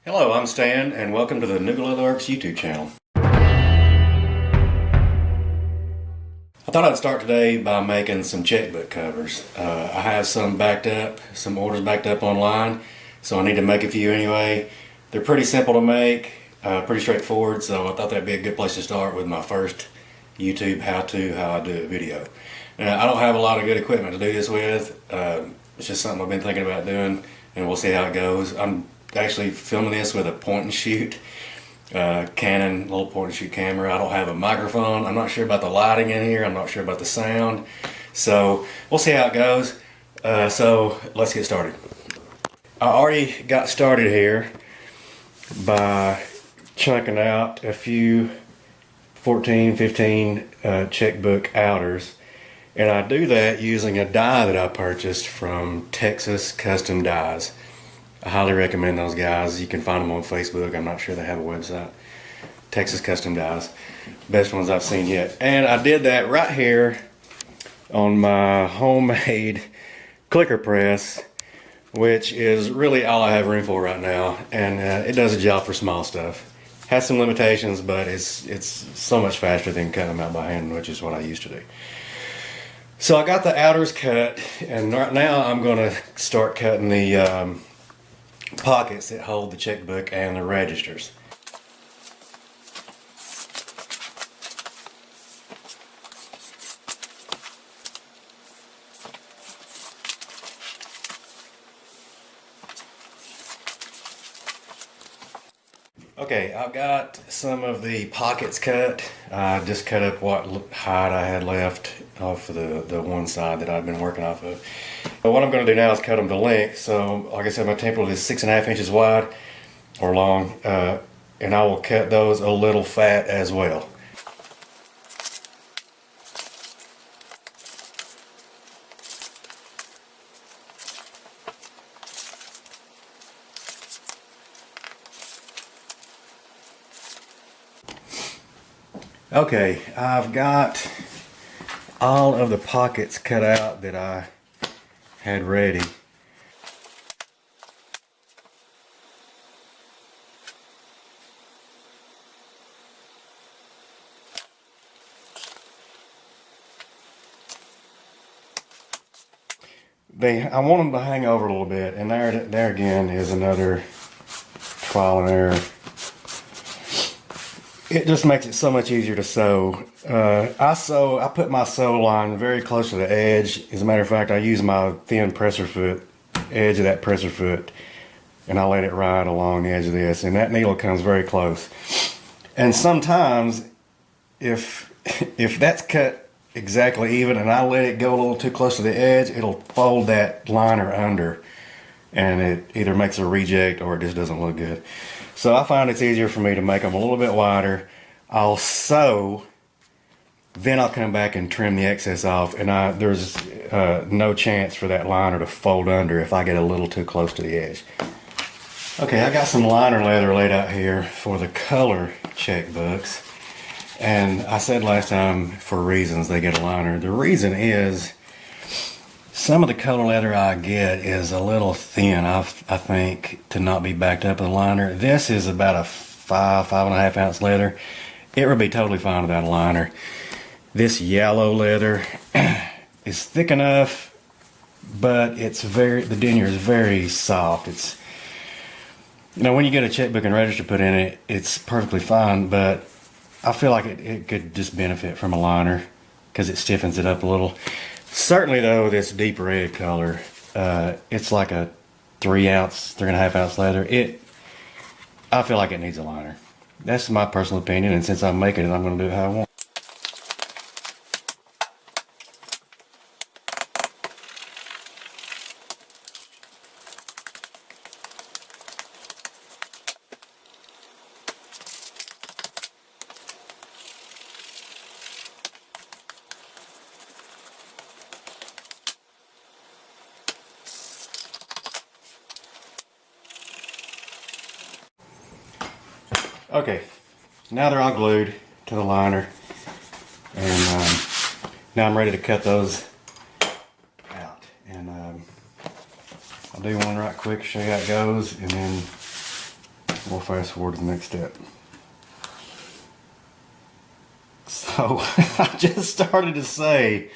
Hello, I'm Stan, and welcome to the New Leatherworks YouTube channel. I thought I'd start today by making some checkbook covers. I have some backed up, some orders backed up online, so I need to make a few anyway. They're pretty simple to make, pretty straightforward, so I thought that'd be a good place to start with my first YouTube how I do a video. Now, I don't have a lot of good equipment to do this with. It's just something I've been thinking about doing, and we'll see how it goes. I'm actually filming this with a point and shoot Canon little point and shoot camera. I don't have a microphone. I'm not sure about the lighting in here. I'm not sure about the sound, so we'll see how it goes. So let's get started. I already got started here by chunking out a few 14, 15 checkbook outers, and I do that using a die that I purchased from Texas Custom Dies. I highly recommend those guys. You can find them on Facebook. I'm not sure they have a website. Texas Custom Dies. Best ones I've seen yet. And I did that right here on my homemade clicker press, which is really all I have room for right now. And it does a job for small stuff. Has some limitations, but it's so much faster than cutting them out by hand, which is what I used to do. So I got the outers cut, and right now I'm going to start cutting the pockets that hold the checkbook and the registers. Okay, I've got some of the pockets cut. I just cut up what hide I had left off of the one side that I've been working off of. But what I'm going to do now is cut them to length. So, like I said, my template is 6.5 inches wide or long, and I will cut those a little fat as well. Okay, I've got all of the pockets cut out that I had ready. I want them to hang over a little bit, and there again is another trial and error. It just makes it so much easier to sew. I put my sew line very close to the edge. As a matter of fact, I use my thin presser foot, edge of that presser foot, and I let it ride along the edge of this, and that needle comes very close. And sometimes, if that's cut exactly even and I let it go a little too close to the edge, it'll fold that liner under, and it either makes a reject or it just doesn't look good. So I find it's easier for me to make them a little bit wider. I'll sew, then I'll come back and trim the excess off, and there's no chance for that liner to fold under if I get a little too close to the edge. Okay, I got some liner leather laid out here for the color checkbooks, and I said last time for reasons they get a liner. The reason is some of the color leather I get is a little thin, I think, to not be backed up with a liner. This is about a 5.5 ounce leather. It would be totally fine without a liner. This yellow leather is thick enough, but the denier is very soft. It's, when you get a checkbook and register put in it, it's perfectly fine, but I feel like it could just benefit from a liner because it stiffens it up a little. Certainly though, this deep red color, it's like a 3.5 ounce leather. I feel like it needs a liner. That's my personal opinion, and since I'm making it, I'm going to do it how I want. Okay, now they're all glued to the liner, and now I'm ready to cut those out. And I'll do one right quick, show you how it goes, and then we'll fast forward to the next step. So I just started to say,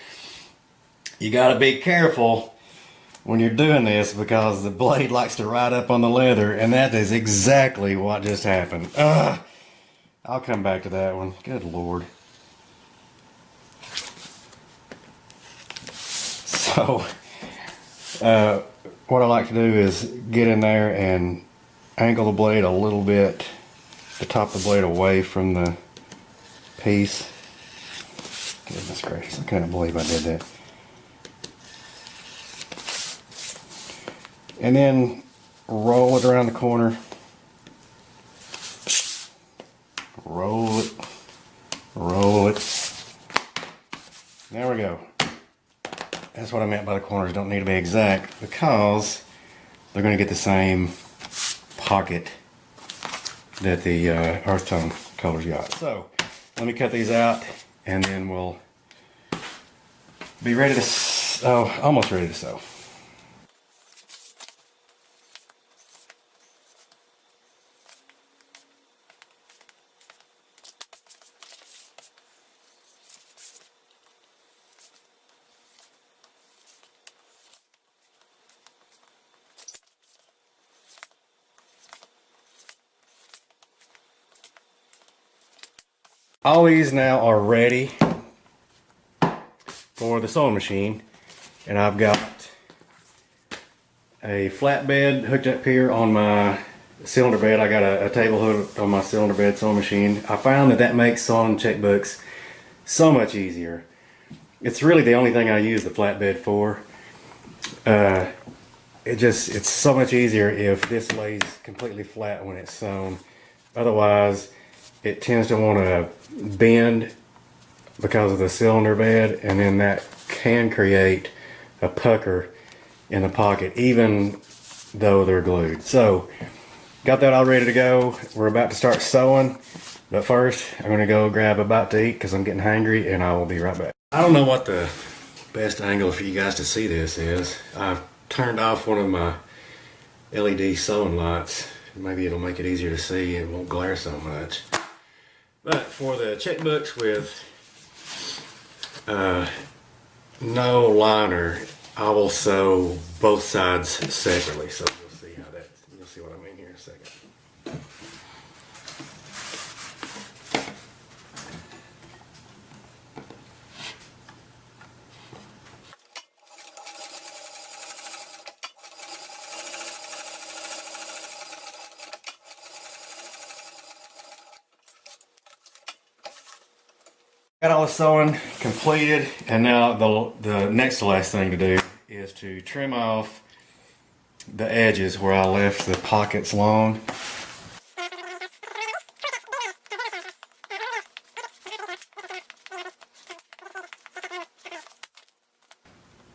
you gotta be careful when you're doing this because the blade likes to ride up on the leather, and that is exactly what just happened. I'll come back to that one. Good Lord. So, what I like to do is get in there and angle the blade a little bit, the top of the blade away from the piece. Goodness gracious, I can't believe I did that. And then roll it around the corner. Roll it. Roll it. There we go. That's what I meant by the corners don't need to be exact, because they're going to get the same pocket that the earth tone colors got. So let me cut these out and then we'll be ready to almost ready to sew. All these now are ready for the sewing machine, and I've got a flatbed hooked up here on my cylinder bed. I got a table hooked on my cylinder bed sewing machine. I found that makes sewing checkbooks so much easier. It's really the only thing I use the flatbed for. It's so much easier if this lays completely flat when it's sewn. Otherwise, it tends to want to bend because of the cylinder bed, and then that can create a pucker in the pocket even though they're glued. So got that all ready to go. We're about to start sewing, but first I'm going to go grab a bite to eat because I'm getting hungry, and I will be right back. I don't know what the best angle for you guys to see this is. I've turned off one of my LED sewing lights. Maybe it'll make it easier to see. It won't glare so much. But for the checkbooks with no liner, I will sew both sides separately. So you'll see what I mean here in a second. Got all the sewing completed, and now the next to last thing to do is to trim off the edges where I left the pockets long.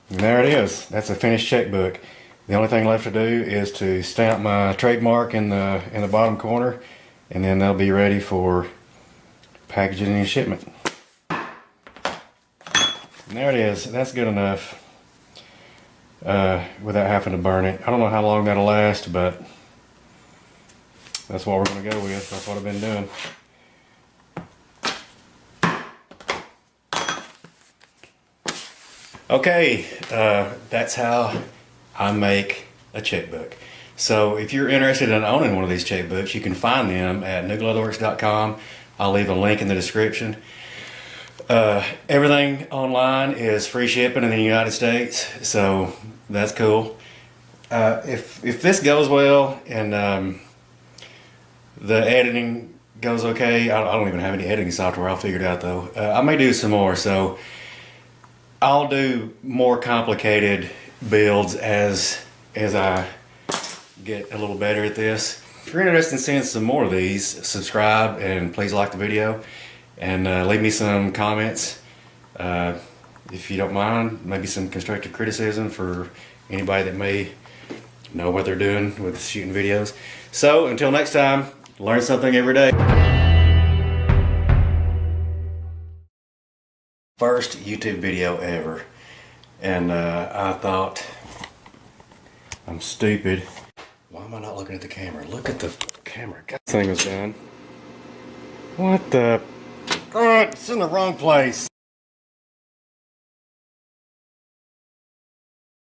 And there it is. That's a finished checkbook. The only thing left to do is to stamp my trademark in the bottom corner, and then they'll be ready for packaging and shipment. And there it is. That's good enough without having to burn it. I don't know how long that'll last, but that's what we're going to go with. That's what I've been doing. Okay, that's how I make a checkbook. So if you're interested in owning one of these checkbooks, you can find them at newgleatherworks.com. I'll leave a link in the description. Everything online is free shipping in the United States, so that's cool. If this goes well and the editing goes okay, I don't even have any editing software. I'll figure it out though. I may do some more, so I'll do more complicated builds as I get a little better at this. If you're interested in seeing some more of these, subscribe and please like the video. And leave me some comments, if you don't mind, maybe some constructive criticism for anybody that may know what they're doing with shooting videos. So until next time, learn something every day. First YouTube video ever, and I thought, I'm stupid. Why am I not looking at the camera? Look at the camera. God, this thing was done. What the? God, it's in the wrong place.